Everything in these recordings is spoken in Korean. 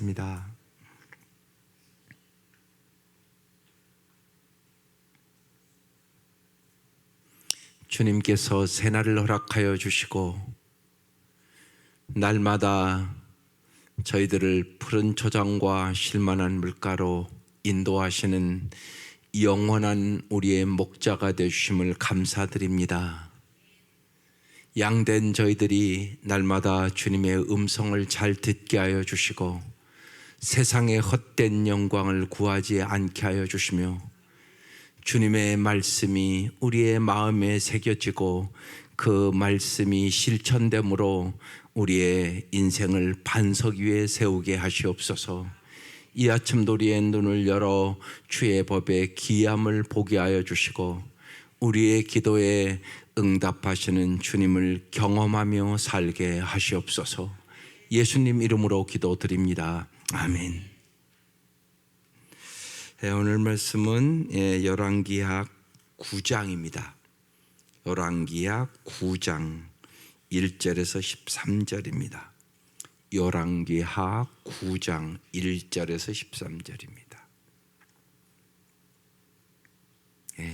기도하겠습니다. 주님께서 새날을 허락하여 주시고 날마다 저희들을 푸른 초장과 쉴만한 물가로 인도하시는 영원한 우리의 목자가 되주심을 감사드립니다. 양된 저희들이 날마다 주님의 음성을 잘 듣게 하여 주시고 세상의 헛된 영광을 구하지 않게 하여 주시며 주님의 말씀이 우리의 마음에 새겨지고 그 말씀이 실천됨으로 우리의 인생을 반석 위에 세우게 하시옵소서. 이 아침도 우리의 눈을 열어 주의 법의 기함을 보게 하여 주시고 우리의 기도에 응답하시는 주님을 경험하며 살게 하시옵소서. 예수님 이름으로 기도드립니다. 아멘. 오늘 말씀은 열왕기하 9장입니다. 열왕기하 9장 1절에서 13절입니다. 열왕기하 9장 1절에서 13절입니다.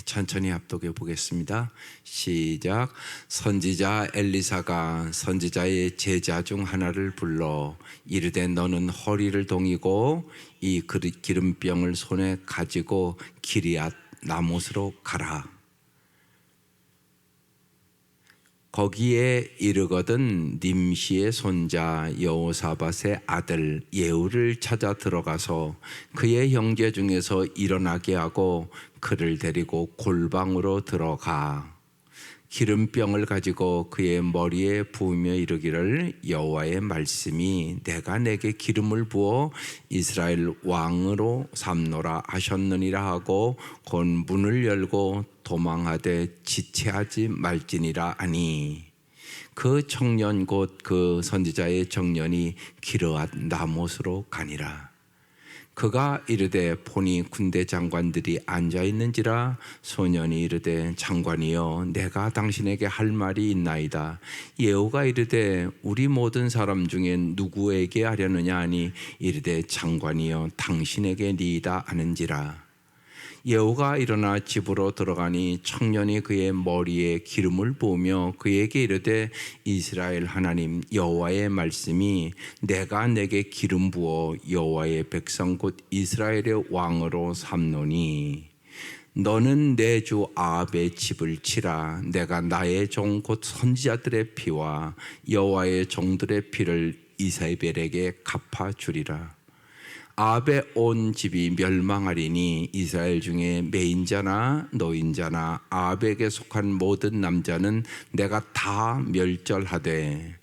천천히 합독해 보겠습니다. 시작. 선지자 엘리사가 선지자의 제자 중 하나를 불러 이르되 너는 허리를 동이고 이 기름병을 손에 가지고 기리앗 나못으로 가라. 거기에 이르거든 님시의 손자 여호사밧의 아들 예후를 찾아 들어가서 그의 형제 중에서 일어나게 하고 그를 데리고 골방으로 들어가 기름병을 가지고 그의 머리에 부으며 이르기를 여호와의 말씀이 내가 내게 기름을 부어 이스라엘 왕으로 삼노라 하셨느니라 하고 곧 문을 열고 도망하되 지체하지 말지니라 하니 그 청년 곧 그 선지자의 청년이 기르앗 나못으로 가니라. 그가 이르되 보니 군대 장관들이 앉아있는지라 소년이 이르되 장관이여 내가 당신에게 할 말이 있나이다. 예후가 이르되 우리 모든 사람 중에 누구에게 하려느냐 하니 이르되 장관이여 당신에게 니이다 하는지라. 예후가 일어나 집으로 들어가니 청년이 그의 머리에 기름을 부으며 그에게 이르되 이스라엘 하나님 여호와의 말씀이 내가 내게 기름 부어 여호와의 백성 곧 이스라엘의 왕으로 삼노니 너는 내 주 아합의 집을 치라. 내가 나의 종 곧 선지자들의 피와 여호와의 종들의 피를 이세벨에게 갚아주리라. 아합의 온 집이 멸망하리니 이스라엘 중에 매인자나 노인자나 아합에게 속한 모든 남자는 내가 다 멸절하되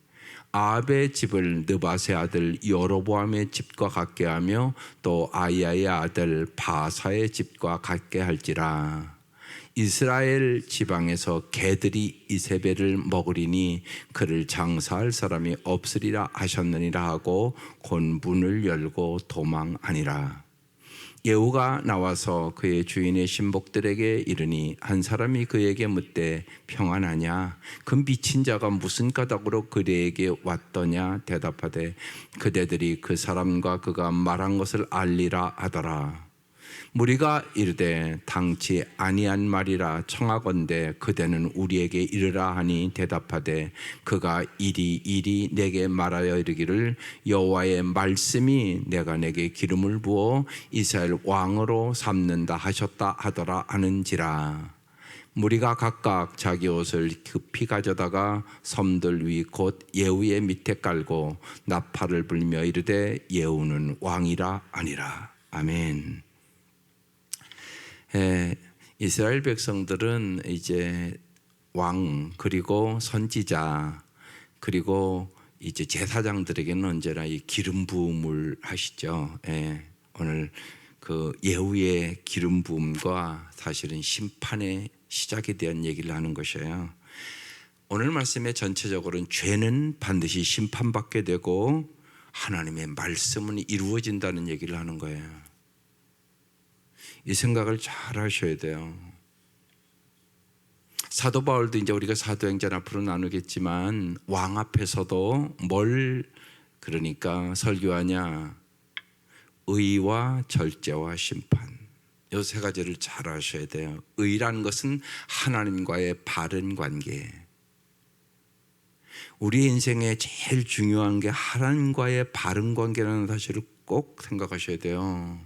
아합의 집을 느밧의 아들 여로보암의 집과 같게 하며 또 아이야의 아들 바사의 집과 같게 할지라. 이스라엘 지방에서 개들이 이세벨을 먹으리니 그를 장사할 사람이 없으리라 하셨느니라 하고 곧 문을 열고 도망하니라. 예후가 나와서 그의 주인의 신복들에게 이르니 한 사람이 그에게 묻되 평안하냐? 그 미친 자가 무슨 까닭으로 그에게 왔더냐? 대답하되 그대들이 그 사람과 그가 말한 것을 알리라 하더라. 무리가 이르되 당치 아니한 말이라 청하건대 그대는 우리에게 이르라 하니 대답하되 그가 이리 내게 말하여 이르기를 여호와의 말씀이 내가 내게 기름을 부어 이스라엘 왕으로 삼는다 하셨다 하더라 하는지라. 무리가 각각 자기 옷을 급히 가져다가 섬들 위 곧 예후의 밑에 깔고 나팔을 불며 이르되 예후는 왕이라 하니라. 아멘. 이스라엘 백성들은 이제 왕 그리고 선지자 그리고 이제 제사장들에게는 언제나 이 기름 부음을 하시죠. 오늘 그 예후의 기름 부음과 사실은 심판의 시작에 대한 얘기를 하는 것이에요. 오늘 말씀의 전체적으로는 죄는 반드시 심판받게 되고 하나님의 말씀은 이루어진다는 얘기를 하는 거예요. 이 생각을 잘 하셔야 돼요. 사도 바울도 이제 우리가 사도행전 앞으로 나누겠지만 왕 앞에서도 뭘 그러니까 설교하냐? 의와 절제와 심판. 이 세 가지를 잘 아셔야 돼요. 의라는 것은 하나님과의 바른 관계. 우리 인생에 제일 중요한 게 하나님과의 바른 관계라는 사실을 꼭 생각하셔야 돼요.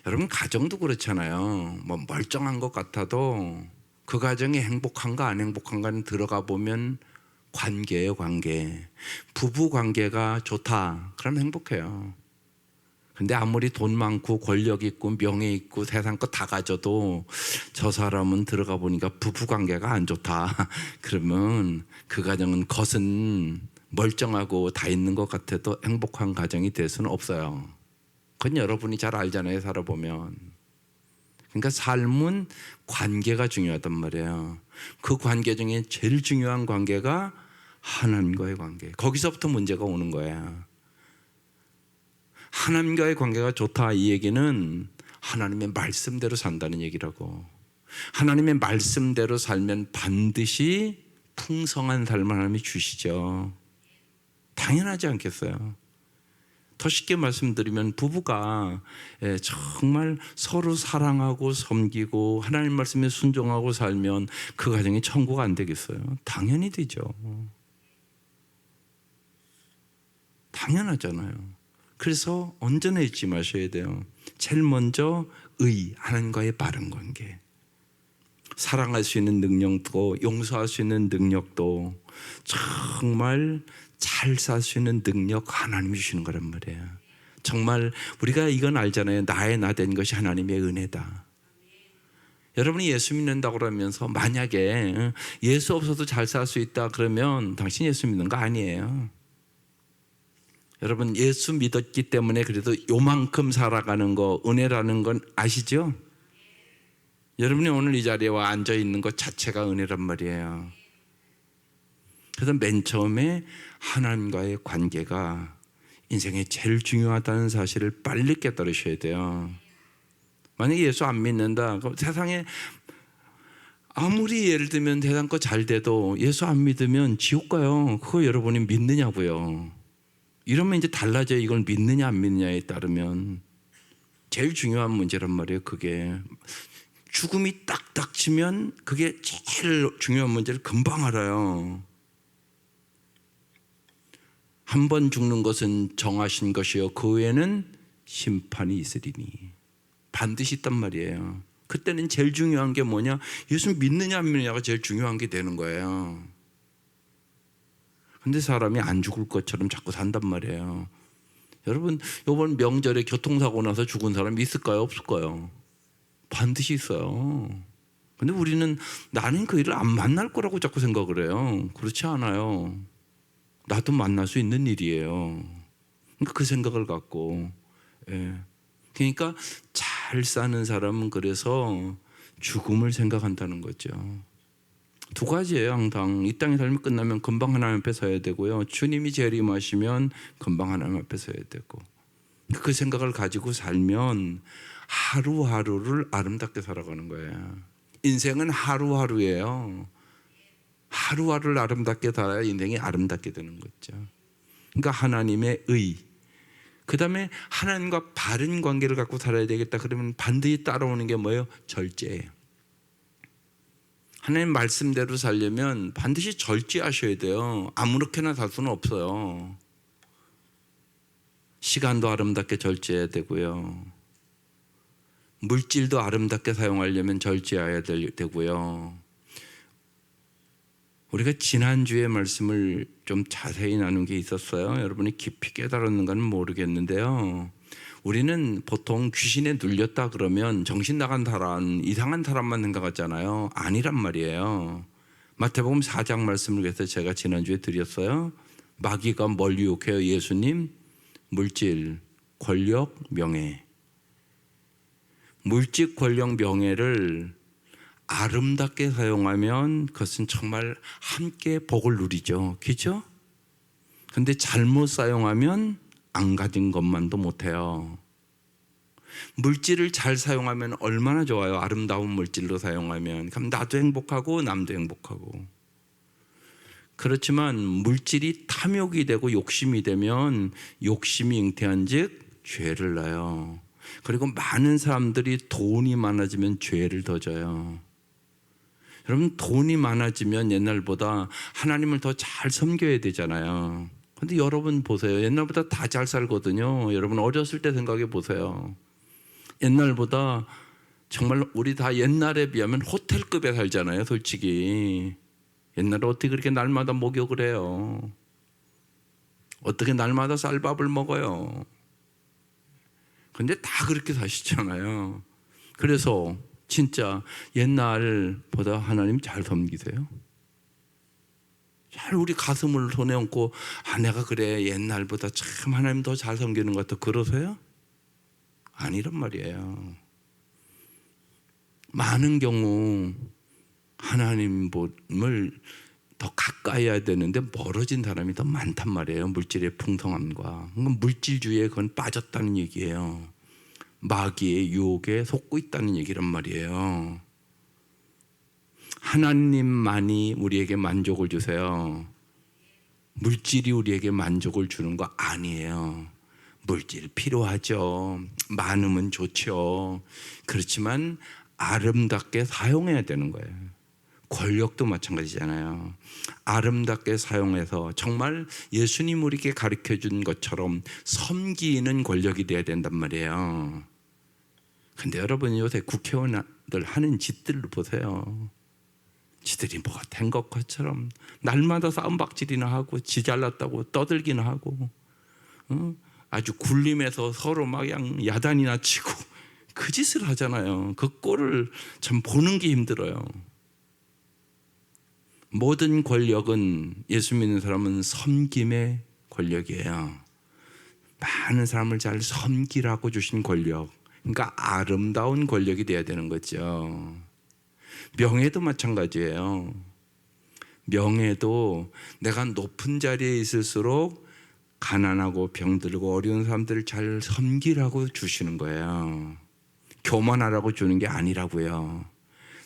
여러분 가정도 그렇잖아요. 뭐 멀쩡한 것 같아도 그 가정이 행복한가 안 행복한가는 들어가 보면 관계예요, 관계. 부부 관계가 좋다. 그럼 행복해요. 근데 아무리 돈 많고 권력 있고 명예 있고 세상 거 다 가져도 저 사람은 들어가 보니까 부부 관계가 안 좋다. 그러면 그 가정은 겉은 멀쩡하고 다 있는 것 같아도 행복한 가정이 될 수는 없어요. 그건 여러분이 잘 알잖아요, 살아보면. 그러니까 삶은 관계가 중요하단 말이에요. 그 관계 중에 제일 중요한 관계가 하나님과의 관계. 거기서부터 문제가 오는 거예요. 하나님과의 관계가 좋다 이 얘기는 하나님의 말씀대로 산다는 얘기라고. 하나님의 말씀대로 살면 반드시 풍성한 삶을 하나님이 주시죠. 당연하지 않겠어요? 더 쉽게 말씀드리면 부부가 정말 서로 사랑하고 섬기고 하나님 말씀에 순종하고 살면 그 가정이 천국 안 되겠어요? 당연히 되죠. 당연하잖아요. 그래서 언제나 잊지 마셔야 돼요. 제일 먼저 의, 하나님과의 바른 관계. 사랑할 수 있는 능력도 용서할 수 있는 능력도 정말 잘 살 수 있는 능력 하나님이 주시는 거란 말이에요. 정말 우리가 이건 알잖아요. 나의 나 된 것이 하나님의 은혜다. 여러분이 예수 믿는다고 그러면서 만약에 예수 없어도 잘 살 수 있다 그러면 당신 예수 믿는 거 아니에요. 여러분 예수 믿었기 때문에 그래도 요만큼 살아가는 거 은혜라는 건 아시죠? 여러분이 오늘 이 자리에 와 앉아 있는 것 자체가 은혜란 말이에요. 그래서 맨 처음에 하나님과의 관계가 인생에 제일 중요하다는 사실을 빨리 깨달으셔야 돼요. 만약에 예수 안 믿는다, 그럼 세상에 아무리 예를 들면 세상 거 잘 돼도 예수 안 믿으면 지옥 가요. 그거 여러분이 믿느냐고요. 이러면 이제 달라져요. 이걸 믿느냐 안 믿느냐에 따르면. 제일 중요한 문제란 말이에요. 그게 죽음이 딱 닥치면 그게 제일 중요한 문제를 금방 알아요. 한 번 죽는 것은 정하신 것이요 그 후에는 심판이 있으리니. 반드시 있단 말이에요. 그때는 제일 중요한 게 뭐냐? 예수 믿느냐 안 믿느냐가 제일 중요한 게 되는 거예요. 근데 사람이 안 죽을 것처럼 자꾸 산단 말이에요. 여러분 이번 명절에 교통사고 나서 죽은 사람 있을까요? 없을까요? 반드시 있어요. 근데 우리는 나는 그 일을 안 만날 거라고 자꾸 생각을 해요. 그렇지 않아요. 나도 만날 수 있는 일이에요. 그러니까 그 생각을 갖고 그러니까 잘 사는 사람은 그래서 죽음을 생각한다는 거죠. 두 가지예요. 항상 이 땅의 삶이 끝나면 금방 하나님 앞에 서야 되고요. 주님이 재림하시면 금방 하나님 앞에 서야 되고. 그 생각을 가지고 살면 하루하루를 아름답게 살아가는 거예요. 인생은 하루하루예요. 하루하루를 아름답게 살아야 인생이 아름답게 되는 거죠. 그러니까 하나님의 의, 그 다음에 하나님과 바른 관계를 갖고 살아야 되겠다 그러면 반드시 따라오는 게 뭐예요? 절제예요. 하나님 말씀대로 살려면 반드시 절제하셔야 돼요. 아무렇게나 살 수는 없어요. 시간도 아름답게 절제해야 되고요. 물질도 아름답게 사용하려면 절제해야 되고요. 우리가 지난주에 말씀을 좀 자세히 나눈 게 있었어요. 여러분이 깊이 깨달았는가는 모르겠는데요. 우리는 보통 귀신에 눌렸다 그러면 정신 나간 사람, 이상한 사람만 생각하잖아요. 아니란 말이에요. 마태복음 4장 말씀을 위해서 제가 지난주에 드렸어요. 마귀가 뭘 유혹해요? 예수님, 물질, 권력, 명예. 물질, 권력, 명예를 아름답게 사용하면 그것은 정말 함께 복을 누리죠. 그렇죠? 근데 잘못 사용하면 안 가진 것만도 못해요. 물질을 잘 사용하면 얼마나 좋아요. 아름다운 물질로 사용하면. 그럼 나도 행복하고 남도 행복하고. 그렇지만 물질이 탐욕이 되고 욕심이 되면 욕심이 잉태한 즉 죄를 낳아요. 그리고 많은 사람들이 돈이 많아지면 죄를 더 져요. 여러분, 돈이 많아지면 옛날보다 하나님을 더 잘 섬겨야 되잖아요. 근데 여러분 보세요. 옛날보다 다 잘 살거든요. 여러분 어렸을 때 생각해 보세요. 옛날보다 정말 우리 다 옛날에 비하면 호텔급에 살잖아요. 솔직히 옛날에 어떻게 그렇게 날마다 목욕을 해요? 어떻게 날마다 쌀밥을 먹어요? 근데 다 그렇게 사시잖아요. 그래서 진짜 옛날보다 하나님 잘 섬기세요? 잘 우리 가슴을 손에 얹고 내가 그래 옛날보다 참 하나님 더 잘 섬기는 것 같아 그러세요? 아니란 말이에요. 많은 경우 하나님을 더 가까이 해야 되는데 멀어진 사람이 더 많단 말이에요. 물질의 풍성함과. 물질주의에 그건 빠졌다는 얘기예요. 마귀의 유혹에 속고 있다는 얘기란 말이에요. 하나님만이 우리에게 만족을 주세요. 물질이 우리에게 만족을 주는 거 아니에요. 물질 필요하죠. 많으면 좋죠. 그렇지만 아름답게 사용해야 되는 거예요. 권력도 마찬가지잖아요. 아름답게 사용해서 정말 예수님 우리에게 가르쳐 준 것처럼 섬기는 권력이 돼야 된단 말이에요. 근데 여러분 요새 국회의원들 하는 짓들을 보세요. 지들이 뭐가 된 것처럼 날마다 싸움박질이나 하고 지 잘났다고 떠들기나 하고 아주 굴림해서 서로 막 그냥 야단이나 치고 그 짓을 하잖아요. 그 꼴을 참 보는 게 힘들어요. 모든 권력은 예수 믿는 사람은 섬김의 권력이에요. 많은 사람을 잘 섬기라고 주신 권력, 그러니까 아름다운 권력이 돼야 되는 거죠. 명예도 마찬가지예요. 명예도 내가 높은 자리에 있을수록 가난하고 병들고 어려운 사람들을 잘 섬기라고 주시는 거예요. 교만하라고 주는 게 아니라고요.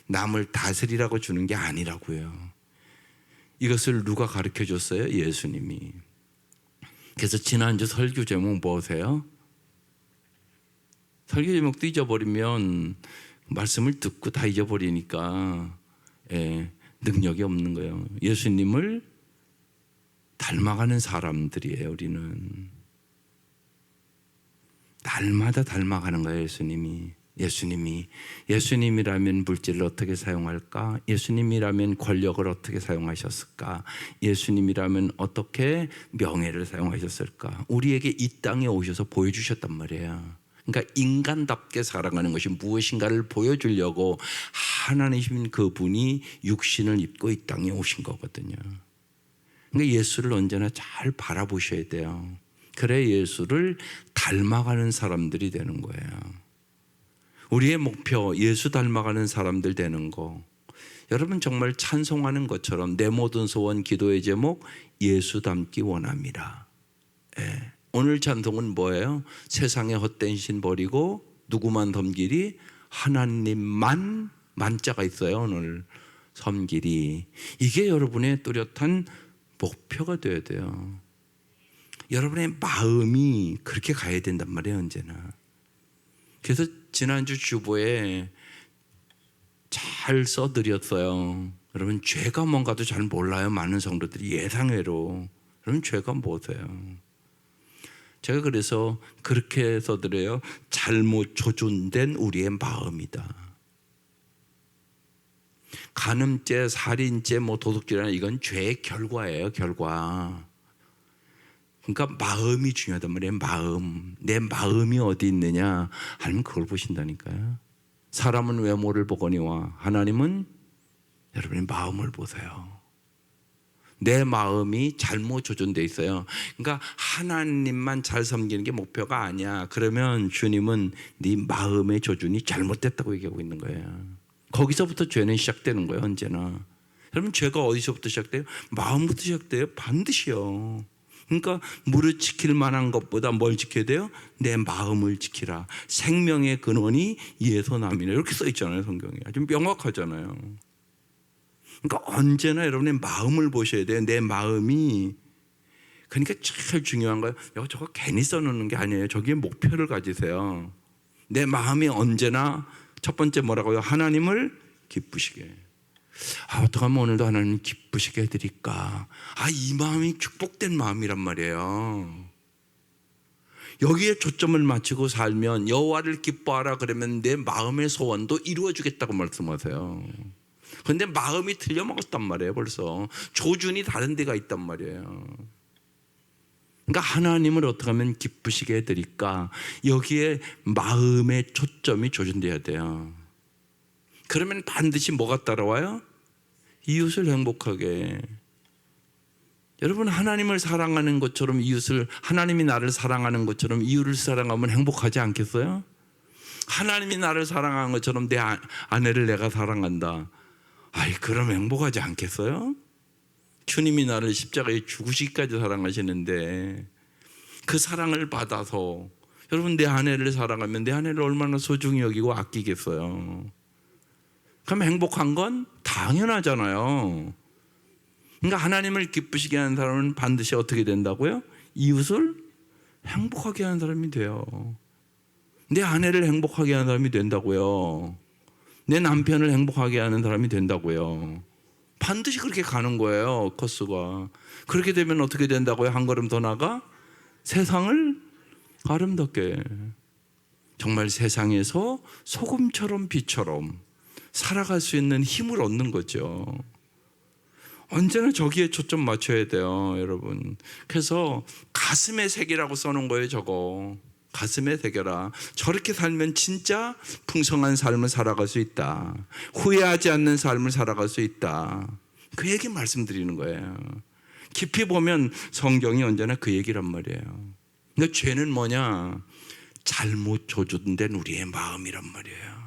남을 다스리라고 주는 게 아니라고요. 이것을 누가 가르쳐 줬어요? 예수님이. 그래서 지난주 설교 제목 뭐세요? 설교 제목도 잊어버리면 말씀을 듣고 다 잊어버리니까 능력이 없는 거예요. 예수님을 닮아가는 사람들이에요. 우리는 날마다 닮아가는 거예요. 예수님이라면 물질을 어떻게 사용할까? 예수님이라면 권력을 어떻게 사용하셨을까? 예수님이라면 어떻게 명예를 사용하셨을까? 우리에게 이 땅에 오셔서 보여주셨단 말이에요. 그러니까 인간답게 살아가는 것이 무엇인가를 보여주려고 하나님이신 그분이 육신을 입고 이 땅에 오신 거거든요. 그러니까 예수를 언제나 잘 바라보셔야 돼요. 그래 예수를 닮아가는 사람들이 되는 거예요. 우리의 목표, 예수 닮아가는 사람들 되는 거. 여러분 정말 찬송하는 것처럼 내 모든 소원 기도의 제목 예수 닮기 원합니다. 오늘 찬송은 뭐예요? 세상의 헛된 신 버리고 누구만 섬기리? 하나님만 만자가 있어요. 오늘 섬기리. 이게 여러분의 뚜렷한 목표가 되어야 돼요. 여러분의 마음이 그렇게 가야 된단 말이에요. 언제나. 그래서 지난주 주보에 잘 써드렸어요. 여러분 죄가 뭔가도 잘 몰라요. 많은 성도들이 예상외로. 여러분 죄가 뭐세요? 제가 그래서 그렇게 써드려요. 잘못 조준된 우리의 마음이다. 간음죄, 살인죄, 도둑질이나 이건 죄의 결과예요. 결과. 그러니까 마음이 중요하단 말이에요. 마음. 내 마음이 어디 있느냐 하나님 그걸 보신다니까요. 사람은 외모를 보거니와 하나님은 여러분의 마음을 보세요. 내 마음이 잘못 조준되어 있어요. 그러니까 하나님만 잘 섬기는 게 목표가 아니야. 그러면 주님은 네 마음의 조준이 잘못됐다고 얘기하고 있는 거예요. 거기서부터 죄는 시작되는 거예요. 언제나. 여러분 죄가 어디서부터 시작돼요? 마음부터 시작돼요. 반드시요. 그러니까 무릇 지킬 만한 것보다 뭘 지켜야 돼요? 내 마음을 지키라. 생명의 근원이 이에서 남이네. 이렇게 써 있잖아요. 성경에. 아주 명확하잖아요. 그러니까 언제나 여러분의 마음을 보셔야 돼요. 내 마음이 그러니까 제일 중요한 거예요. 저거 괜히 써놓는 게 아니에요. 저기에 목표를 가지세요. 내 마음이 언제나 첫 번째 뭐라고요? 하나님을 기쁘시게. 어떻게 하면 오늘도 하나님 기쁘시게 해드릴까? 이 마음이 축복된 마음이란 말이에요. 여기에 초점을 맞추고 살면 여호와를 기뻐하라 그러면 내 마음의 소원도 이루어주겠다고 말씀하세요. 그런데 마음이 틀려먹었단 말이에요. 벌써 조준이 다른 데가 있단 말이에요. 그러니까 하나님을 어떻게 하면 기쁘시게 해드릴까? 여기에 마음의 초점이 조준돼야 돼요. 그러면 반드시 뭐가 따라와요? 이웃을 행복하게. 여러분, 하나님을 사랑하는 것처럼 이웃을, 하나님이 나를 사랑하는 것처럼 이웃을 사랑하면 행복하지 않겠어요? 하나님이 나를 사랑하는 것처럼 내 아내를 내가 사랑한다. 그럼 행복하지 않겠어요? 주님이 나를 십자가에 죽으시기까지 사랑하시는데 그 사랑을 받아서 여러분, 내 아내를 사랑하면 내 아내를 얼마나 소중히 여기고 아끼겠어요? 그럼 행복한 건 당연하잖아요. 그러니까 하나님을 기쁘시게 하는 사람은 반드시 어떻게 된다고요? 이웃을 행복하게 하는 사람이 돼요. 내 아내를 행복하게 하는 사람이 된다고요. 내 남편을 행복하게 하는 사람이 된다고요. 반드시 그렇게 가는 거예요. 코스가. 그렇게 되면 어떻게 된다고요? 한 걸음 더 나가 세상을 아름답게, 정말 세상에서 소금처럼 빛처럼 살아갈 수 있는 힘을 얻는 거죠. 언제나 저기에 초점 맞춰야 돼요, 여러분. 그래서 가슴에 새기라고 써놓은 거예요. 저거 가슴에 새겨라. 저렇게 살면 진짜 풍성한 삶을 살아갈 수 있다. 후회하지 않는 삶을 살아갈 수 있다. 그 얘기 말씀드리는 거예요. 깊이 보면 성경이 언제나 그 얘기란 말이에요. 근데 죄는 뭐냐? 잘못 조준된 우리의 마음이란 말이에요.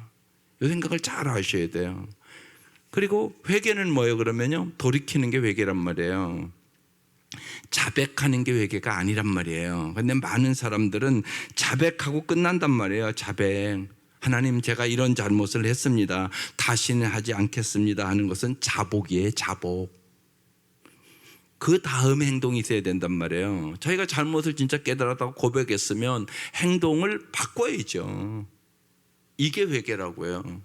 이 생각을 잘 하셔야 돼요. 그리고 회개는 뭐예요? 그러면요, 돌이키는 게 회개란 말이에요. 자백하는 게 회개가 아니란 말이에요. 근데 많은 사람들은 자백하고 끝난단 말이에요. 자백. 하나님, 제가 이런 잘못을 했습니다. 다시는 하지 않겠습니다 하는 것은 자복이에요. 자복. 그 다음 행동이 있어야 된단 말이에요. 저희가 잘못을 진짜 깨달았다고 고백했으면 행동을 바꿔야죠. 이게 회개라고요.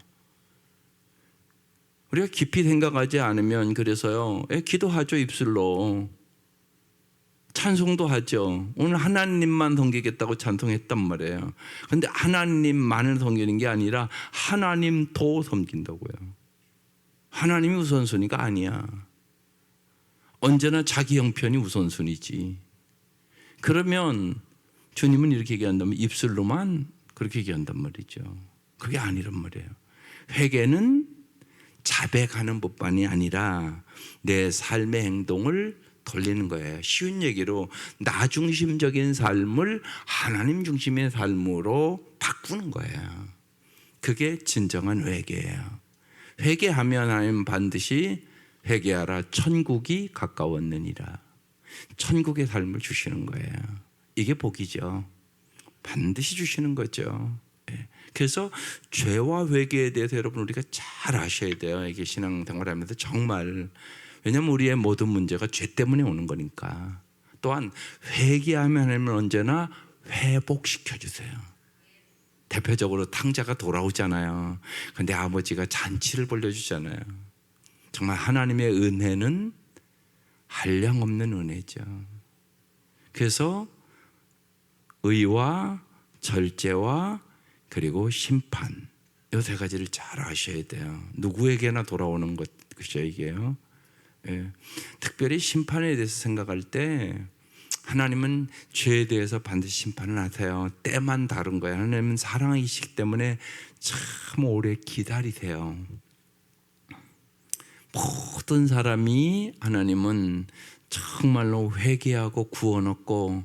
우리가 깊이 생각하지 않으면, 그래서요, 기도하죠. 입술로 찬송도 하죠. 오늘 하나님만 섬기겠다고 찬송했단 말이에요. 그런데 하나님만을 섬기는 게 아니라 하나님도 섬긴다고요. 하나님이 우선순위가 아니야. 언제나 자기 형편이 우선순위지. 그러면 주님은 이렇게 얘기한다면 입술로만 그렇게 얘기한단 말이죠. 그게 아니란 말이에요. 회개는 자백하는 법만이 아니라 내 삶의 행동을 돌리는 거예요. 쉬운 얘기로 나 중심적인 삶을 하나님 중심의 삶으로 바꾸는 거예요. 그게 진정한 회개예요. 회개하면 하나님 반드시 회개하라, 천국이 가까웠느니라. 천국의 삶을 주시는 거예요. 이게 복이죠. 반드시 주시는 거죠. 그래서 죄와 회개에 대해서 여러분 우리가 잘 아셔야 돼요. 이게 신앙생활하면서 정말. 왜냐하면 우리의 모든 문제가 죄 때문에 오는 거니까. 또한 회개하면 언제나 회복시켜 주세요. 대표적으로 탕자가 돌아오잖아요. 그런데 아버지가 잔치를 벌려주잖아요. 정말 하나님의 은혜는 한량없는 은혜죠. 그래서 의와 절제와 그리고 심판, 이 세 가지를 잘 아셔야 돼요. 누구에게나 돌아오는 것이죠, 이게요. 특별히 심판에 대해서 생각할 때 하나님은 죄에 대해서 반드시 심판을 하세요. 때만 다른 거예요. 하나님은 사랑이시기 때문에 참 오래 기다리세요. 모든 사람이 하나님은 정말로 회개하고 구원 얻고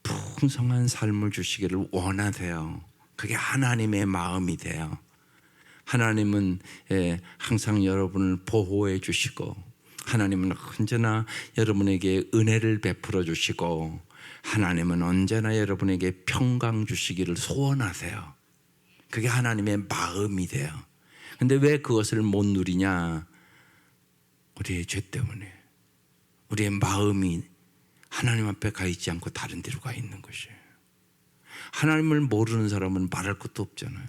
풍성한 삶을 주시기를 원하세요. 그게 하나님의 마음이 돼요. 하나님은 항상 여러분을 보호해 주시고, 하나님은 언제나 여러분에게 은혜를 베풀어 주시고, 하나님은 언제나 여러분에게 평강 주시기를 소원하세요. 그게 하나님의 마음이 돼요. 근데 왜 그것을 못 누리냐? 우리의 죄 때문에. 우리의 마음이 하나님 앞에 가 있지 않고 다른 데로 가 있는 것이에요. 하나님을 모르는 사람은 말할 것도 없잖아요.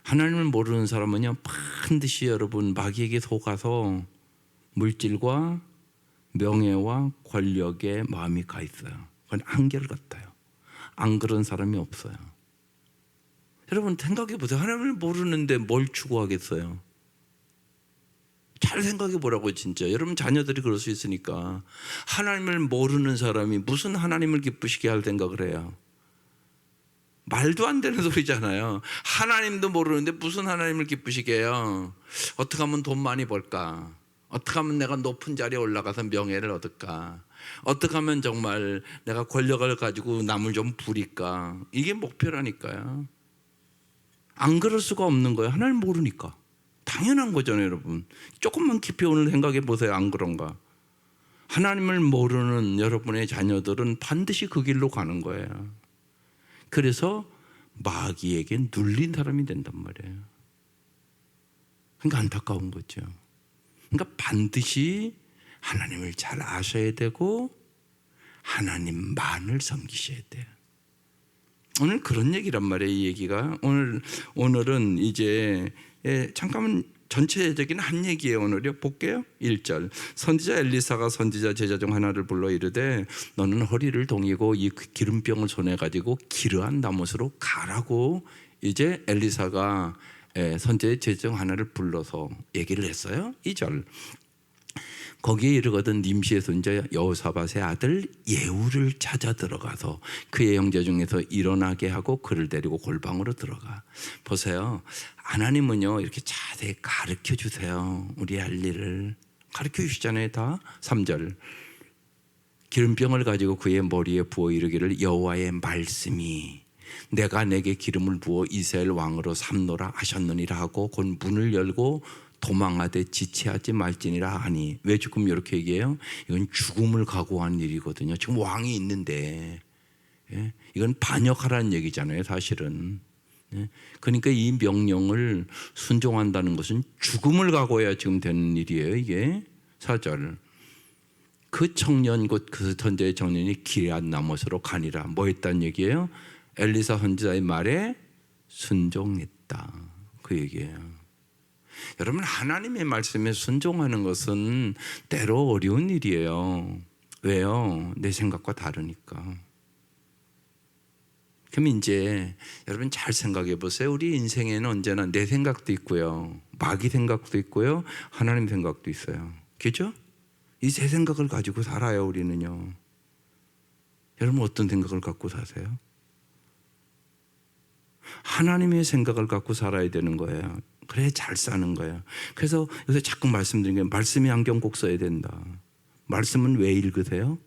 하나님을 모르는 사람은요, 반드시 여러분 마귀에게 속아서 물질과 명예와 권력에 마음이 가 있어요. 그건 한결같아요. 안 그런 사람이 없어요. 여러분 생각해 보세요. 하나님을 모르는데 뭘 추구하겠어요? 잘 생각해 보라고 진짜. 여러분 자녀들이 그럴 수 있으니까. 하나님을 모르는 사람이 무슨 하나님을 기쁘시게 할 생각을 해요? 말도 안 되는 소리잖아요. 하나님도 모르는데 무슨 하나님을 기쁘시게 해요? 어떻게 하면 돈 많이 벌까? 어떻게 하면 내가 높은 자리에 올라가서 명예를 얻을까? 어떻게 하면 정말 내가 권력을 가지고 남을 좀 부릴까? 이게 목표라니까요. 안 그럴 수가 없는 거예요. 하나님 모르니까. 당연한 거잖아요, 여러분. 조금만 깊이 오늘 생각해 보세요. 안 그런가? 하나님을 모르는 여러분의 자녀들은 반드시 그 길로 가는 거예요. 그래서 마귀에게 눌린 사람이 된단 말이에요. 그러니까 안타까운 거죠. 그러니까 반드시 하나님을 잘 아셔야 되고 하나님만을 섬기셔야 돼요. 오늘 그런 얘기란 말이에요. 이 얘기가 오늘은 이제 잠깐만 전체적인 한 얘기예요. 오늘요. 볼게요. 1절. 선지자 엘리사가 선지자 제자 중 하나를 불러 이르되 너는 허리를 동이고 이 기름병을 손에 가지고 기르한 나못으로 가라고 이제 엘리사가 선지자 제자 중 하나를 불러서 얘기를 했어요. 2절. 거기에 이르거든 님시의 손자 여호사밧의 아들 예후를 찾아 들어가서 그의 형제 중에서 일어나게 하고 그를 데리고 골방으로 들어가. 보세요. 하나님은요 이렇게 자세히 가르쳐 주세요. 우리 할 일을 가르쳐 주시잖아요. 다. 3절. 기름병을 가지고 그의 머리에 부어 이르기를 여호와의 말씀이 내가 내게 기름을 부어 이스라엘 왕으로 삼노라 하셨느니라 하고 곧 문을 열고 도망하되 지체하지 말지니라 하니. 왜 지금 이렇게 얘기해요? 이건 죽음을 각오한 일이거든요. 지금 왕이 있는데 이건 반역하라는 얘기잖아요. 사실은. 그러니까 이 명령을 순종한다는 것은 죽음을 각오해야 지금 되는 일이에요. 이게 4절. 그 청년 곧 그 선지자의 청년이 기레한 나못으로 가니라. 뭐 했다는 얘기예요? 엘리사 선지자의 말에 순종했다. 그 얘기예요. 여러분 하나님의 말씀에 순종하는 것은 때로 어려운 일이에요. 왜요? 내 생각과 다르니까. 그럼 이제 여러분 잘 생각해 보세요. 우리 인생에는 언제나 내 생각도 있고요, 마귀 생각도 있고요, 하나님 생각도 있어요. 그죠? 이 세 생각을 가지고 살아요. 우리는요. 여러분 어떤 생각을 갖고 사세요? 하나님의 생각을 갖고 살아야 되는 거예요. 그래 잘 사는 거예요. 그래서 요새 자꾸 말씀드린 게 말씀의 안경 꼭 써야 된다. 말씀은 왜 읽으세요?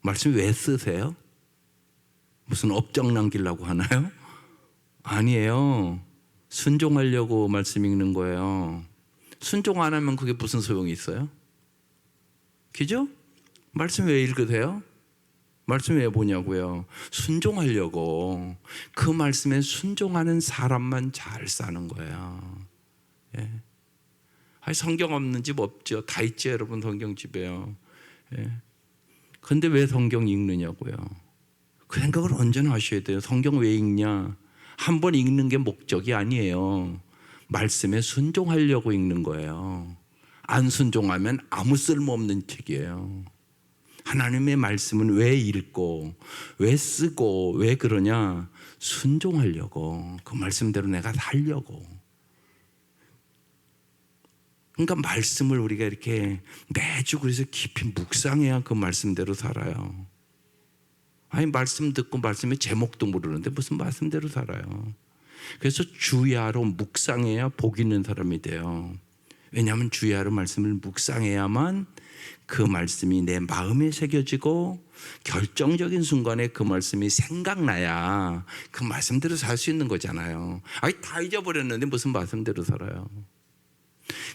말씀 왜 쓰세요? 무슨 업적 남기려고 하나요? 아니에요. 순종하려고 말씀 읽는 거예요. 순종 안 하면 그게 무슨 소용이 있어요? 그죠? 말씀 왜 읽으세요? 말씀 왜 보냐고요? 순종하려고. 그 말씀에 순종하는 사람만 잘 사는 거예요. 예. 아니, 성경 없는 집 없죠. 다 있죠, 여러분. 성경 집에요. 예. 근데 왜 성경 읽느냐고요? 그 생각을 언제나 하셔야 돼요. 성경 왜 읽냐? 한 번 읽는 게 목적이 아니에요. 말씀에 순종하려고 읽는 거예요. 안 순종하면 아무 쓸모없는 책이에요. 하나님의 말씀은 왜 읽고 왜 쓰고 왜 그러냐? 순종하려고. 그 말씀대로 내가 살려고. 그러니까 말씀을 우리가 이렇게 매주 그래서 깊이 묵상해야 그 말씀대로 살아요. 아니 말씀 듣고 말씀의 제목도 모르는데 무슨 말씀대로 살아요. 그래서 주야로 묵상해야 복 있는 사람이 돼요. 왜냐하면 주야로 말씀을 묵상해야만 그 말씀이 내 마음에 새겨지고 결정적인 순간에 그 말씀이 생각나야 그 말씀대로 살 수 있는 거잖아요. 아니 다 잊어버렸는데 무슨 말씀대로 살아요.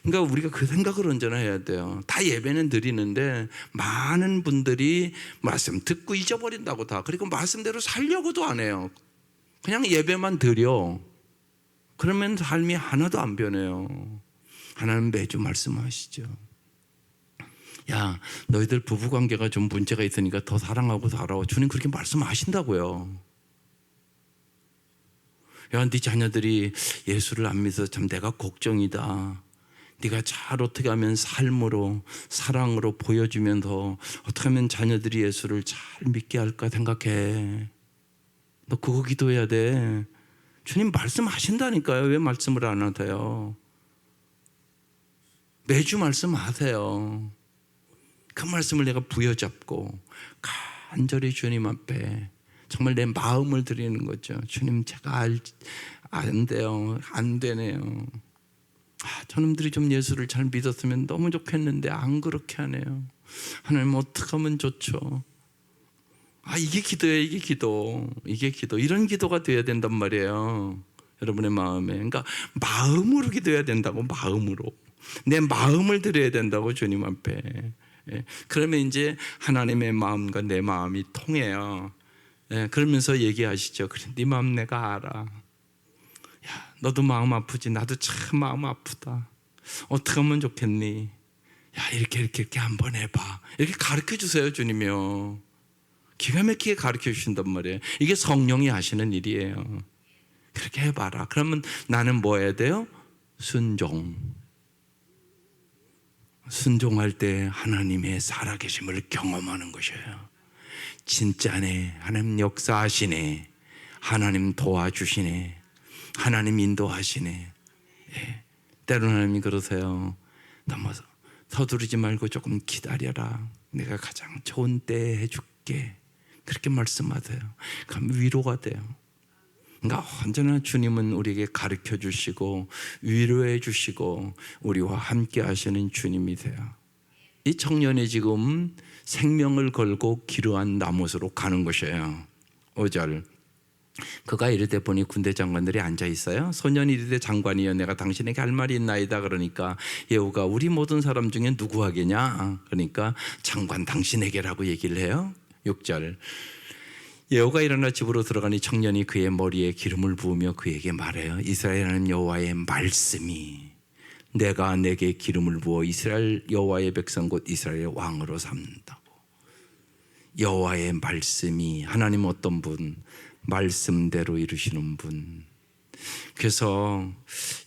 그러니까 우리가 그 생각을 언제나 해야 돼요. 다 예배는 드리는데 많은 분들이 말씀 듣고 잊어버린다고 다. 그리고 말씀대로 살려고도 안 해요. 그냥 예배만 드려. 그러면 삶이 하나도 안 변해요. 하나님 매주 말씀하시죠. 야, 너희들 부부관계가 좀 문제가 있으니까 더 사랑하고 살아. 주님 그렇게 말씀하신다고요. 야, 네 자녀들이 예수를 안 믿어서 참 내가 걱정이다. 네가 잘 어떻게 하면 삶으로 사랑으로 보여주면서 어떻게 하면 자녀들이 예수를 잘 믿게 할까 생각해. 너 그거 기도해야 돼. 주님 말씀하신다니까요. 왜 말씀을 안 하세요? 매주 말씀하세요. 그 말씀을 내가 부여잡고 간절히 주님 앞에 정말 내 마음을 드리는 거죠. 주님 제가 안 돼요. 안 되네요. 저놈들이 좀 예수를 잘 믿었으면 너무 좋겠는데 안 그렇게 하네요. 하나님 어떻게 하면 좋죠? 이게 기도예요. 이게 기도. 이게 기도. 이런 기도가 돼야 된단 말이에요. 여러분의 마음에. 그러니까 마음으로 기도해야 된다고. 마음으로. 내 마음을 드려야 된다고 주님 앞에. 그러면 이제 하나님의 마음과 내 마음이 통해요. 그러면서 얘기하시죠. 그래, 네 마음 내가 알아. 야, 너도 마음 아프지? 나도 참 마음 아프다. 어떻게 하면 좋겠니? 야, 이렇게 한번 해봐. 이렇게 가르쳐 주세요, 주님이요. 기가 막히게 가르쳐 주신단 말이에요. 이게 성령이 하시는 일이에요. 그렇게 해봐라. 그러면 나는 뭐 해야 돼요? 순종. 순종할 때 하나님의 살아계심을 경험하는 것이에요. 진짜네. 하나님 역사하시네. 하나님 도와주시네. 하나님 인도하시네. 때로는 하나님이 그러세요. 너무 서두르지 말고 조금 기다려라. 내가 가장 좋은 때에 해줄게. 그렇게 말씀하세요. 그럼 위로가 돼요. 그러니까 언제나 주님은 우리에게 가르쳐 주시고 위로해 주시고 우리와 함께 하시는 주님이세요. 이 청년이 지금 생명을 걸고 기르한 나못으로 가는 것이에요. 5절. 그가 이르되 보니 군대 장관들이 앉아 있어요. 소년이 이르되 장관이여 내가 당신에게 할 말이 있나이다. 그러니까 예후가 우리 모든 사람 중에 누구 하겠냐. 그러니까 장관 당신에게라고 얘기를 해요. 6절. 예후가 일어나 집으로 들어가니 청년이 그의 머리에 기름을 부으며 그에게 말해요. 이스라엘 하나님 여호와의 말씀이 내가 내게 기름을 부어 이스라엘 여호와의 백성 곧 이스라엘의 왕으로 삼는다고. 여호와의 말씀이 하나님 어떤 분? 말씀대로 이루시는 분. 그래서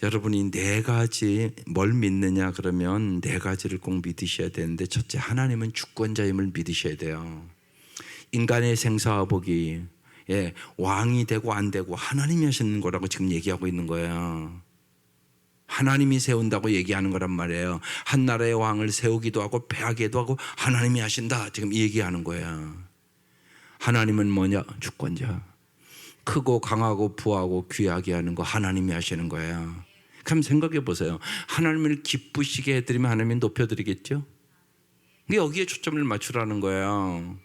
여러분이 네 가지 뭘 믿느냐 그러면 네 가지를 꼭 믿으셔야 되는데 첫째 하나님은 주권자임을 믿으셔야 돼요. 인간의 생사화복이 왕이 되고 안 되고 하나님이 하시는 거라고 지금 얘기하고 있는 거예요. 하나님이 세운다고 얘기하는 거란 말이에요. 한 나라의 왕을 세우기도 하고 패하기도 하고 하나님이 하신다 지금 얘기하는 거예요. 하나님은 뭐냐? 주권자. 크고 강하고 부하고 귀하게 하는 거 하나님이 하시는 거예요. 그럼 생각해 보세요. 하나님을 기쁘시게 해드리면 하나님이 높여드리겠죠? 여기에 초점을 맞추라는 거예요.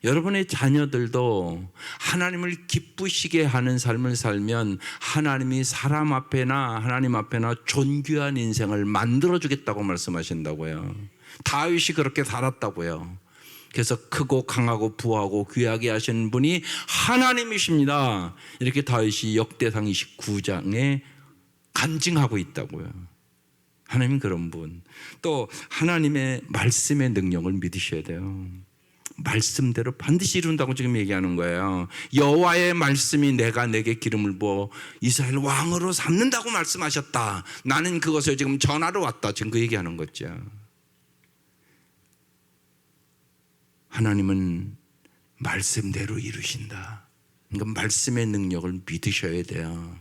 여러분의 자녀들도 하나님을 기쁘시게 하는 삶을 살면 하나님이 사람 앞에나 하나님 앞에나 존귀한 인생을 만들어주겠다고 말씀하신다고요. 다윗이 그렇게 살았다고요. 그래서 크고 강하고 부하고 귀하게 하시는 분이 하나님이십니다. 이렇게 다윗이 역대상 29장에 간증하고 있다고요. 하나님은 그런 분. 또 하나님의 말씀의 능력을 믿으셔야 돼요. 말씀대로 반드시 이룬다고 지금 얘기하는 거예요. 여호와의 말씀이 내가 내게 기름을 부어 이스라엘 왕으로 삼는다고 말씀하셨다. 나는 그것을 지금 전하러 왔다. 지금 그 얘기하는 거죠. 하나님은 말씀대로 이루신다. 그러니까 말씀의 능력을 믿으셔야 돼요.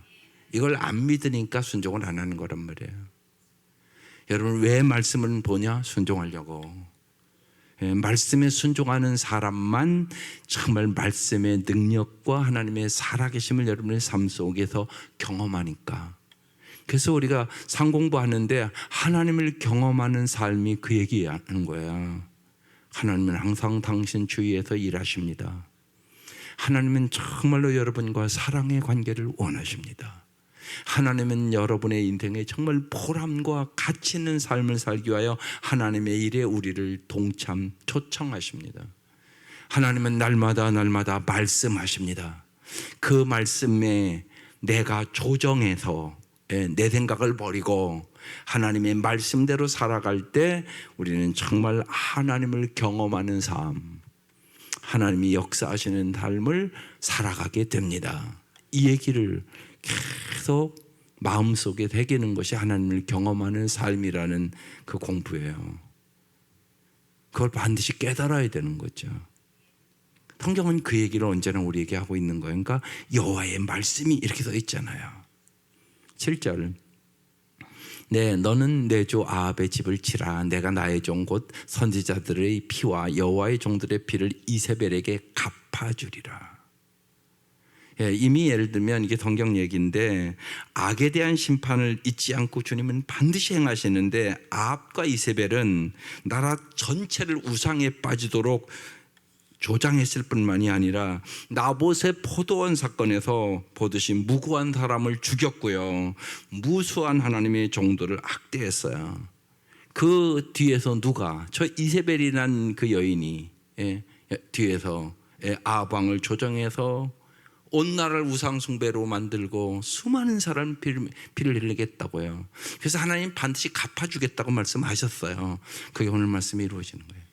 이걸 안 믿으니까 순종을 안 하는 거란 말이에요. 여러분 왜 말씀을 보냐? 순종하려고. 말씀에 순종하는 사람만 정말 말씀의 능력과 하나님의 살아계심을 여러분의 삶 속에서 경험하니까. 그래서 우리가 상공부하는데 하나님을 경험하는 삶이 그 얘기하는 거예요. 하나님은 항상 당신 주위에서 일하십니다. 하나님은 정말로 여러분과 사랑의 관계를 원하십니다. 하나님은 여러분의 인생에 정말 보람과 가치 있는 삶을 살기 위하여 하나님의 일에 우리를 동참 초청하십니다. 하나님은 날마다 말씀하십니다. 그 말씀에 내가 조정해서 내 생각을 버리고 하나님의 말씀대로 살아갈 때 우리는 정말 하나님을 경험하는 삶, 하나님이 역사하시는 삶을 살아가게 됩니다. 이 얘기를 계속 마음속에 새기는 것이 하나님을 경험하는 삶이라는 그 공부예요. 그걸 반드시 깨달아야 되는 거죠. 성경은 그 얘기를 언제나 우리에게 하고 있는 거예요. 그러니까 여호와의 말씀이 이렇게 써 있잖아요. 7절. 네, 너는 내 주 아합의 집을 치라. 내가 나의 종 곧 선지자들의 피와 여호와의 종들의 피를 이세벨에게 갚아주리라. 예, 이미 예를 들면 이게 성경 얘기인데 악에 대한 심판을 잊지 않고 주님은 반드시 행하시는데 아합과 이세벨은 나라 전체를 우상에 빠지도록 조장했을 뿐만이 아니라 나봇의 포도원 사건에서 보듯이 무고한 사람을 죽였고요. 무수한 하나님의 종들을 학대했어요. 그 뒤에서 누가 저 이세벨이란 그 여인이 뒤에서 아합 왕을 조정해서 온 나라를 우상 숭배로 만들고 수많은 사람 피를 흘리겠다고요. 그래서 하나님 반드시 갚아주겠다고 말씀하셨어요. 그게 오늘 말씀이 이루어지는 거예요.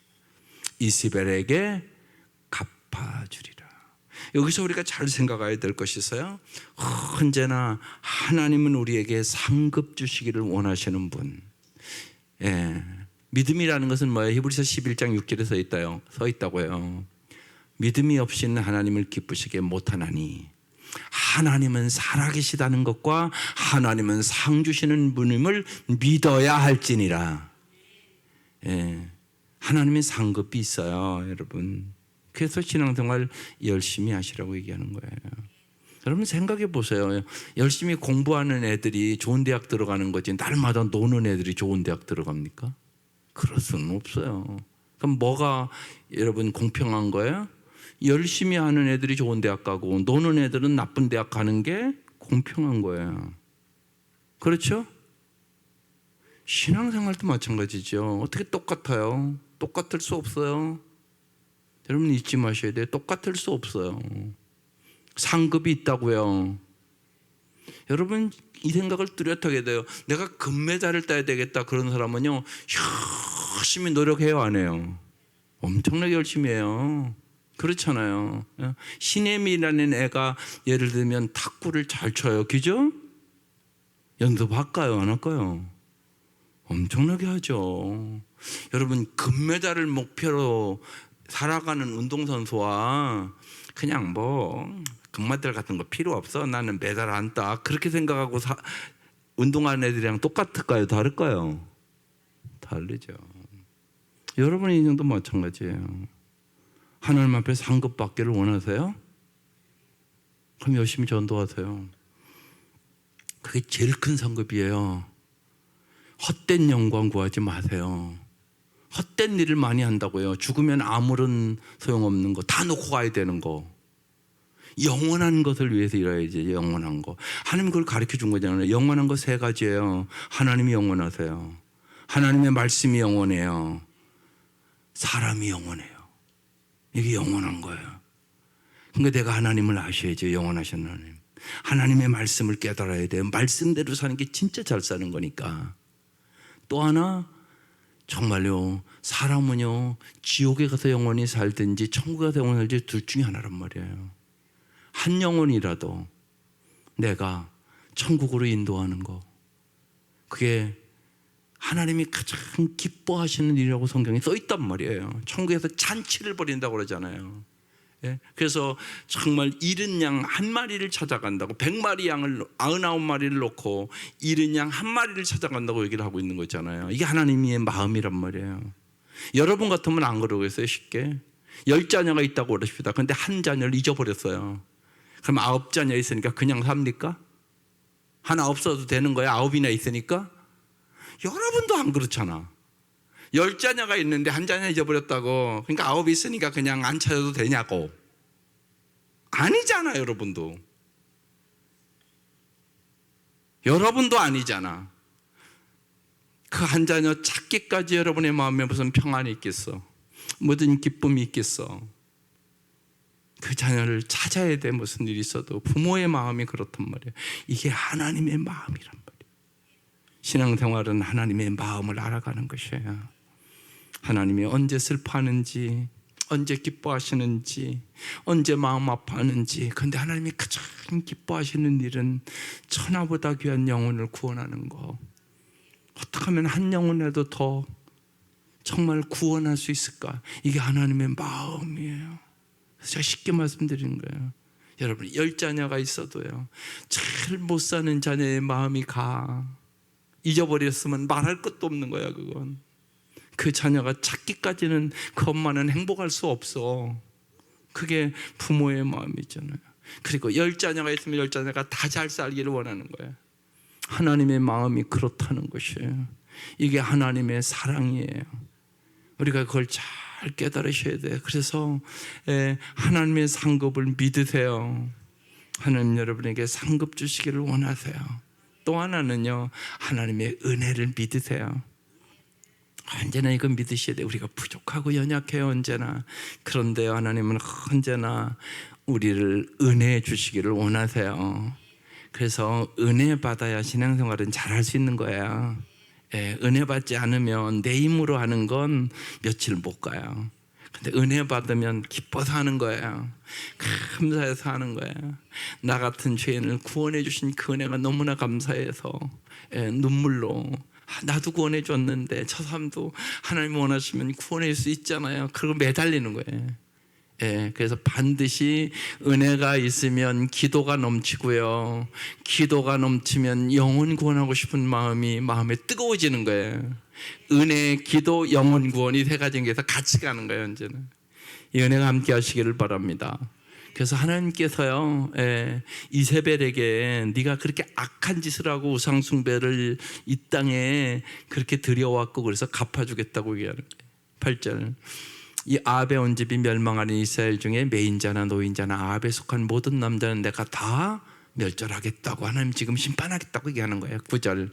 이세벨에게 갚아주리라. 여기서 우리가 잘 생각해야 될 것이 있어요. 언제나 하나님은 우리에게 상급 주시기를 원하시는 분. 예. 믿음이라는 것은 뭐예요? 히브리서 11장 6절에 서 있다고요. 믿음이 없이는 하나님을 기쁘시게 못하나니 하나님은 살아계시다는 것과 하나님은 상 주시는 분임을 믿어야 할지니라. 예. 하나님의 상급이 있어요, 여러분. 그래서 신앙생활 열심히 하시라고 얘기하는 거예요. 여러분 생각해 보세요. 열심히 공부하는 애들이 좋은 대학 들어가는 거지 날마다 노는 애들이 좋은 대학 들어갑니까? 그럴 수는 없어요. 그럼 뭐가 여러분 공평한 거예요? 열심히 하는 애들이 좋은 대학 가고 노는 애들은 나쁜 대학 가는 게 공평한 거예요. 그렇죠? 신앙생활도 마찬가지죠. 어떻게 똑같아요? 똑같을 수 없어요. 여러분 잊지 마셔야 돼요. 똑같을 수 없어요. 상급이 있다고요. 여러분 이 생각을 뚜렷하게 돼요. 내가 금메달을 따야 되겠다 그런 사람은요 열심히 노력해요, 안 해요? 엄청나게 열심히 해요. 그렇잖아요. 신혜미라는 애가 예를 들면 탁구를 잘 쳐요. 그죠? 연습할까요? 안 할까요? 엄청나게 하죠. 여러분 금메달을 목표로 살아가는 운동선수와 그냥 뭐 금메달 같은 거 필요 없어. 나는 메달 안 따. 그렇게 생각하고 운동하는 애들이랑 똑같을까요? 다를까요? 다르죠. 여러분의 인생도 마찬가지예요. 하나님 앞에 상급 받기를 원하세요? 그럼 열심히 전도하세요. 그게 제일 큰 상급이에요. 헛된 영광 구하지 마세요. 헛된 일을 많이 한다고요. 죽으면 아무런 소용없는 거 다 놓고 가야 되는 거. 영원한 것을 위해서 일해야지. 영원한 거. 하나님 그걸 가르쳐 준 거잖아요. 영원한 거 3가지예요. 하나님이 영원하세요. 하나님의 말씀이 영원해요. 사람이 영원해요. 이게 영원한 거예요. 그러니까 내가 하나님을 아셔야죠. 영원하신 하나님. 하나님의 말씀을 깨달아야 돼요. 말씀대로 사는 게 진짜 잘 사는 거니까. 또 하나 정말요 사람은요 지옥에 가서 영원히 살든지 천국에 가서 영원히 살든지 둘 중에 하나란 말이에요. 한 영혼이라도 내가 천국으로 인도하는 거, 그게 하나님이 가장 기뻐하시는 일이라고 성경에 써 있단 말이에요. 천국에서 잔치를 벌인다고 그러잖아요. 예? 그래서 정말 잃은 양 한 마리를 찾아간다고 100마리 양을 99마리를 놓고 잃은 양 한 마리를 찾아간다고 얘기를 하고 있는 거잖아요. 이게 하나님의 마음이란 말이에요. 여러분 같으면 안 그러겠어요? 쉽게 10자녀가 있다고 그러십시다. 그런데 한 자녀를 잊어버렸어요. 그럼 9자녀 있으니까 그냥 삽니까? 하나 없어도 되는 거야? 9이나 있으니까? 여러분도 안 그렇잖아. 10자녀가 있는데 한 자녀 잊어버렸다고. 그러니까 9 있으니까 그냥 안 찾아도 되냐고. 아니잖아. 여러분도 아니잖아. 그 한 자녀 찾기까지 여러분의 마음에 무슨 평안이 있겠어? 무슨 기쁨이 있겠어? 그 자녀를 찾아야 돼. 무슨 일이 있어도 부모의 마음이 그렇단 말이에요. 이게 하나님의 마음이란 말이에요. 신앙생활은 하나님의 마음을 알아가는 것이에요. 하나님이 언제 슬퍼하는지, 언제 기뻐하시는지, 언제 마음 아파하는지. 그런데 하나님이 가장 기뻐하시는 일은 천하보다 귀한 영혼을 구원하는 거. 어떻게 하면 한 영혼에도 더 정말 구원할 수 있을까? 이게 하나님의 마음이에요. 그래서 제가 쉽게 말씀드리는 거예요. 여러분, 10자녀가 있어도요, 제일 못 사는 자녀의 마음이 가. 잊어버렸으면 말할 것도 없는 거야. 그건 그 자녀가 찾기까지는 그 엄마는 행복할 수 없어. 그게 부모의 마음이잖아요. 그리고 10자녀가 있으면 10자녀가 다 잘 살기를 원하는 거예요. 하나님의 마음이 그렇다는 것이에요. 이게 하나님의 사랑이에요. 우리가 그걸 잘 깨달으셔야 돼요. 그래서 하나님의 상급을 믿으세요. 하나님 여러분에게 상급 주시기를 원하세요. 또 하나는요, 하나님의 은혜를 믿으세요. 언제나 이건 믿으셔야 돼요. 우리가 부족하고 연약해요, 언제나. 그런데 하나님은 언제나 우리를 은혜해 주시기를 원하세요. 그래서 은혜 받아야 신앙생활은 잘할 수 있는 거예요. 은혜 받지 않으면 내 힘으로 하는 건 며칠 못 가요. 근데 은혜 받으면 기뻐서 하는 거예요. 감사해서 하는 거예요. 나 같은 죄인을 구원해 주신 그 은혜가 너무나 감사해서 눈물로, 나도 구원해 줬는데 저 사람도 하나님 원하시면 구원할 수 있잖아요. 그리고 매달리는 거예요. 그래서 반드시 은혜가 있으면 기도가 넘치고요, 기도가 넘치면 영혼 구원하고 싶은 마음이 마음에 뜨거워지는 거예요. 은혜, 기도, 영혼 구원이 세 가지인 게서 같이 가는 거예요. 언제는 이 은혜가 함께 하시기를 바랍니다. 그래서 하나님께서요, 이세벨에게 네가 그렇게 악한 짓을 하고 우상 숭배를 이 땅에 그렇게 들여왔고 그래서 갚아주겠다고 얘기하는 거예요. 8절, 이 아합의 온 집이 멸망하는 이스라엘 중에 매인자나 노인자나 아합에 속한 모든 남자는 내가 다 멸절하겠다고, 하나님 지금 심판하겠다고 얘기하는 거예요. 9절,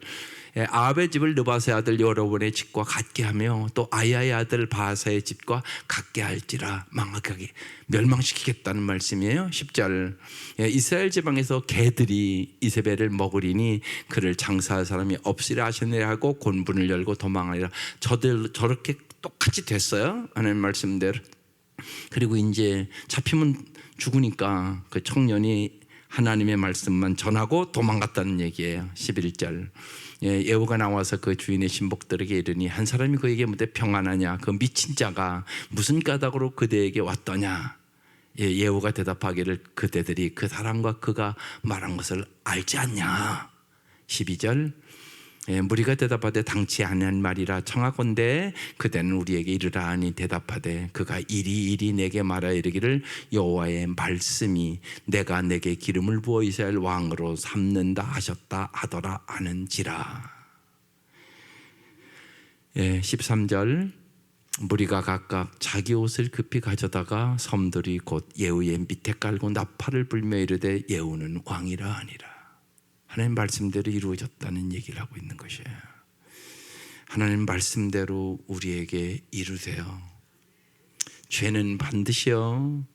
아합의 집을 느바스의 아들 여로보암의 집과 같게 하며 또 아야의 아들 바하사의 집과 같게 할지라, 망하게 멸망시키겠다는 말씀이에요. 10절, 이스라엘 지방에서 개들이 이세벨을 먹으리니 그를 장사할 사람이 없으리라 하시느라 하고 곤분을 열고 도망하리라. 저렇게 똑같이 됐어요, 하나님 말씀대로. 그리고 이제 잡히면 죽으니까 그 청년이 하나님의 말씀만 전하고 도망갔다는 얘기예요. 11절, 예후가 나와서 그 주인의 신복들에게 이르니 한 사람이 그에게 묻되 평안하냐, 그 미친 자가 무슨 까닭으로 그대에게 왔더냐. 예후가 대답하기를 그대들이 그 사람과 그가 말한 것을 알지 않냐. 12절, 무리가 대답하되 당치 아니한 말이라 청하건대 그대는 우리에게 이르라 하니 대답하되 그가 이리 내게 말하여 이르기를 여호와의 말씀이 내가 내게 기름을 부어 이스라엘 왕으로 삼는다 하셨다 하더라 하는지라. 13절, 무리가 각각 자기 옷을 급히 가져다가 섬들이 곧 예후의 밑에 깔고 나팔을 불며 이르되 예후는 왕이라 하니라. 하나님 말씀대로 이루어졌다는 얘기를 하고 있는 것이에요. 하나님 말씀대로 우리에게 이루세요. 죄는 반드시요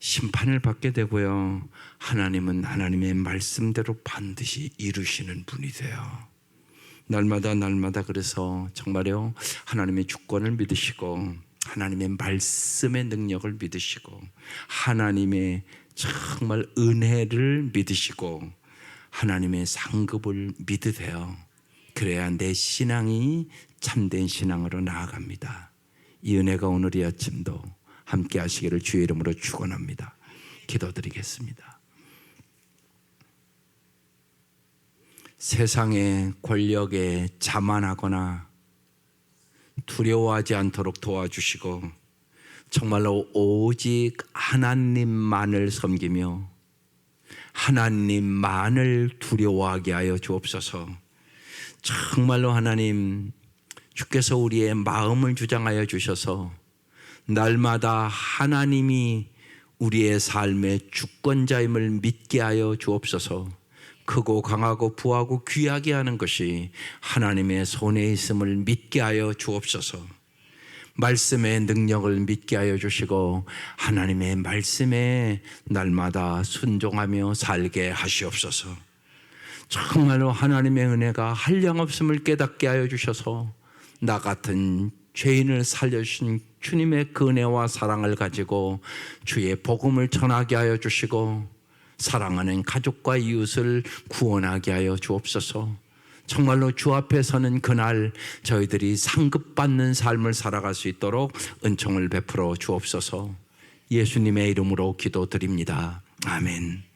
심판을 받게 되고요, 하나님은 하나님의 말씀대로 반드시 이루시는 분이세요. 날마다 그래서 정말요, 하나님의 주권을 믿으시고 하나님의 말씀의 능력을 믿으시고 하나님의 정말 은혜를 믿으시고 하나님의 상급을 믿으세요. 그래야 내 신앙이 참된 신앙으로 나아갑니다. 이 은혜가 오늘 이 아침도 함께 하시기를 주의 이름으로 축원합니다. 기도드리겠습니다. 세상의 권력에 자만하거나 두려워하지 않도록 도와주시고 정말로 오직 하나님만을 섬기며 하나님만을 두려워하게 하여 주옵소서. 정말로 하나님, 주께서 우리의 마음을 주장하여 주셔서 날마다 하나님이 우리의 삶의 주권자임을 믿게 하여 주옵소서. 크고 강하고 부하고 귀하게 하는 것이 하나님의 손에 있음을 믿게 하여 주옵소서. 말씀의 능력을 믿게 하여 주시고 하나님의 말씀에 날마다 순종하며 살게 하시옵소서. 정말로 하나님의 은혜가 한량없음을 깨닫게 하여 주셔서 나 같은 죄인을 살려주신 주님의 그 은혜와 사랑을 가지고 주의 복음을 전하게 하여 주시고 사랑하는 가족과 이웃을 구원하게 하여 주옵소서. 정말로 주 앞에 서는 그날 저희들이 상급받는 삶을 살아갈 수 있도록 은총을 베풀어 주옵소서. 예수님의 이름으로 기도드립니다. 아멘.